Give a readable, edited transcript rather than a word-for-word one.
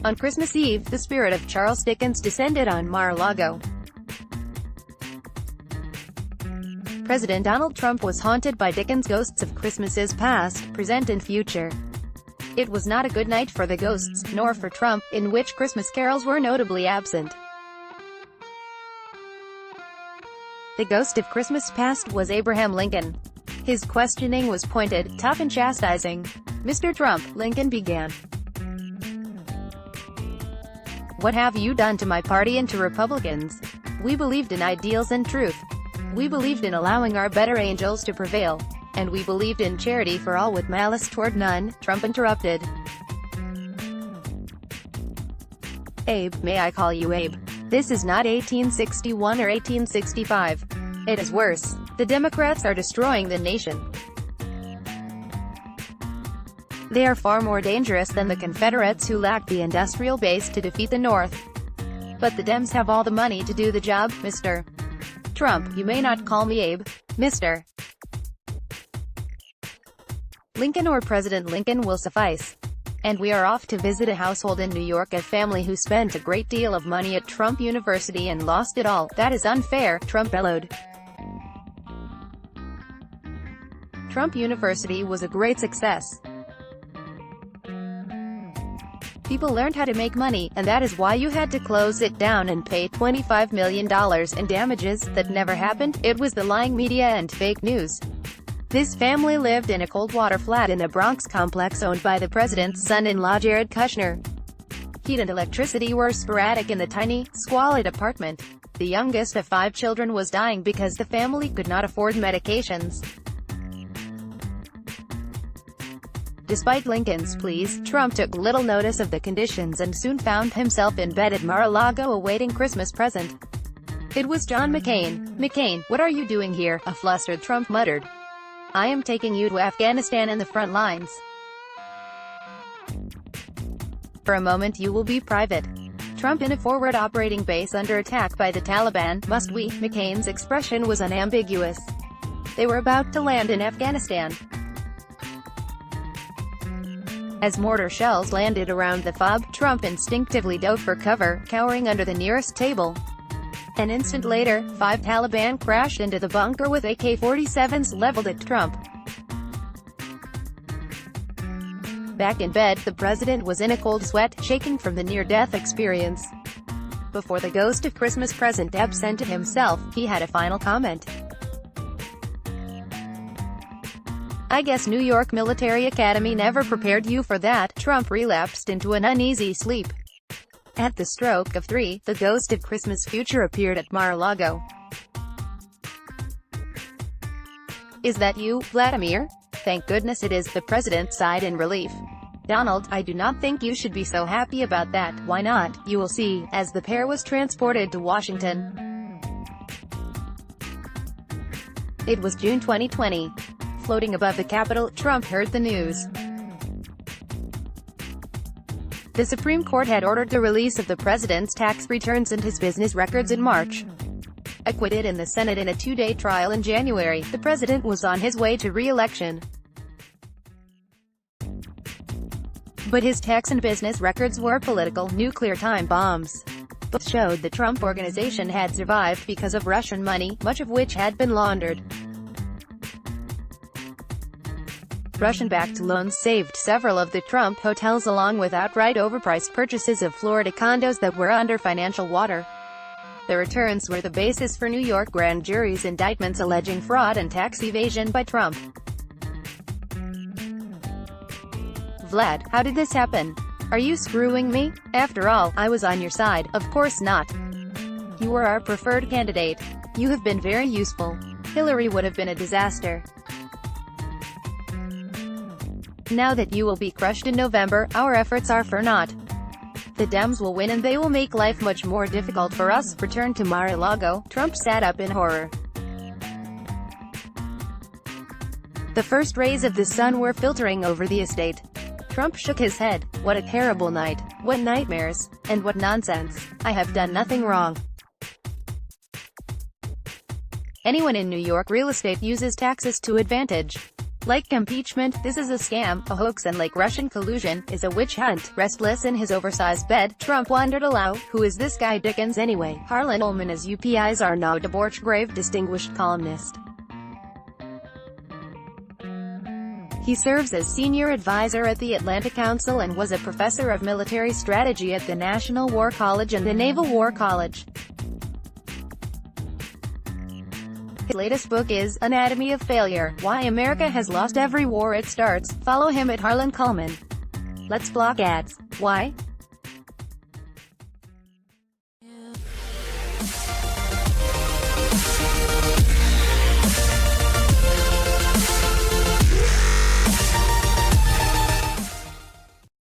On Christmas Eve, the spirit of Charles Dickens descended on Mar-a-Lago. President Donald Trump was haunted by Dickens' ghosts of Christmases past, present and future. It was not a good night for the ghosts, nor for Trump, in which Christmas carols were notably absent. The ghost of Christmas past was Abraham Lincoln. His questioning was pointed, tough and chastising. "Mr. Trump," Lincoln began, "what have you done to my party and to Republicans? We believed in ideals and truth. We believed in allowing our better angels to prevail. And we believed in charity for all with malice toward none," Trump interrupted. "Abe, may I call you Abe? This is not 1861 or 1865. It is worse. The Democrats are destroying the nation. They are far more dangerous than the Confederates, who lack the industrial base to defeat the North. But the Dems have all the money to do the job, Mr. Trump. You may not call me Abe, Mr. Lincoln or President Lincoln will suffice. And we are off to visit a household in New York, a family who spent a great deal of money at Trump University and lost it all. That is unfair," Trump bellowed. Trump University was a great success. People learned how to make money, and that is why you had to close it down and pay $25 million in damages. That never happened. It was the lying media and fake news. This family lived in a cold water flat in the Bronx complex owned by the president's son-in-law Jared Kushner. Heat and electricity were sporadic in the tiny, squalid apartment. The youngest of 5 children was dying because the family could not afford medications. Despite Lincoln's pleas, Trump took little notice of the conditions and soon found himself in bed at Mar-a-Lago awaiting Christmas present. It was John McCain. "McCain, what are you doing here?" a flustered Trump muttered. "I am taking you to Afghanistan and the front lines. For a moment you will be private." Trump in a forward operating base under attack by the Taliban. "Must we?" McCain's expression was unambiguous. They were about to land in Afghanistan. As mortar shells landed around the fob, Trump instinctively dove for cover, cowering under the nearest table. An instant later, 5 Taliban crashed into the bunker with AK-47s leveled at Trump. Back in bed, the president was in a cold sweat, shaking from the near-death experience. Before the ghost of Christmas present absented himself, he had a final comment. "I guess New York Military Academy never prepared you for that." Trump relapsed into an uneasy sleep. At the stroke of 3, the ghost of Christmas future appeared at Mar-a-Lago. "Is that you, Vladimir?" "Thank goodness it is," the president sighed in relief. "Donald, I do not think you should be so happy about that." "Why not?" "You will see." As the pair was transported to Washington. It was June 2020. Floating above the Capitol, Trump heard the news. The Supreme Court had ordered the release of the president's tax returns and his business records in March. Acquitted in the Senate in a 2-day trial in January, the president was on his way to re-election. But his tax and business records were political, nuclear time bombs. Both showed the Trump Organization had survived because of Russian money, much of which had been laundered. Russian-backed loans saved several of the Trump hotels along with outright overpriced purchases of Florida condos that were under financial water. The returns were the basis for New York grand jury's indictments alleging fraud and tax evasion by Trump. "Vlad, how did this happen? Are you screwing me? After all, I was on your side." "Of course not. You were our preferred candidate. You have been very useful. Hillary would have been a disaster. Now that you will be crushed in November, our efforts are for naught. The Dems will win and they will make life much more difficult for us." Returned to Mar-a-Lago, Trump sat up in horror. The first rays of the sun were filtering over the estate. Trump shook his head. "What a terrible night. What nightmares. And what nonsense. I have done nothing wrong. Anyone in New York real estate uses taxes to advantage. Like impeachment, this is a scam, a hoax, and like Russian collusion, is a witch hunt. Restless in his oversized bed, Trump wondered aloud, who is this guy Dickens anyway? Harlan Ullman is UPI's Arnaud Debordge distinguished columnist. He serves as senior advisor at the Atlantic Council and was a professor of military strategy at the National War College and the Naval War College. His latest book is Anatomy of Failure: Why America Has Lost Every War It Starts. Follow him at Harlan Ullman. Let's block ads. Why?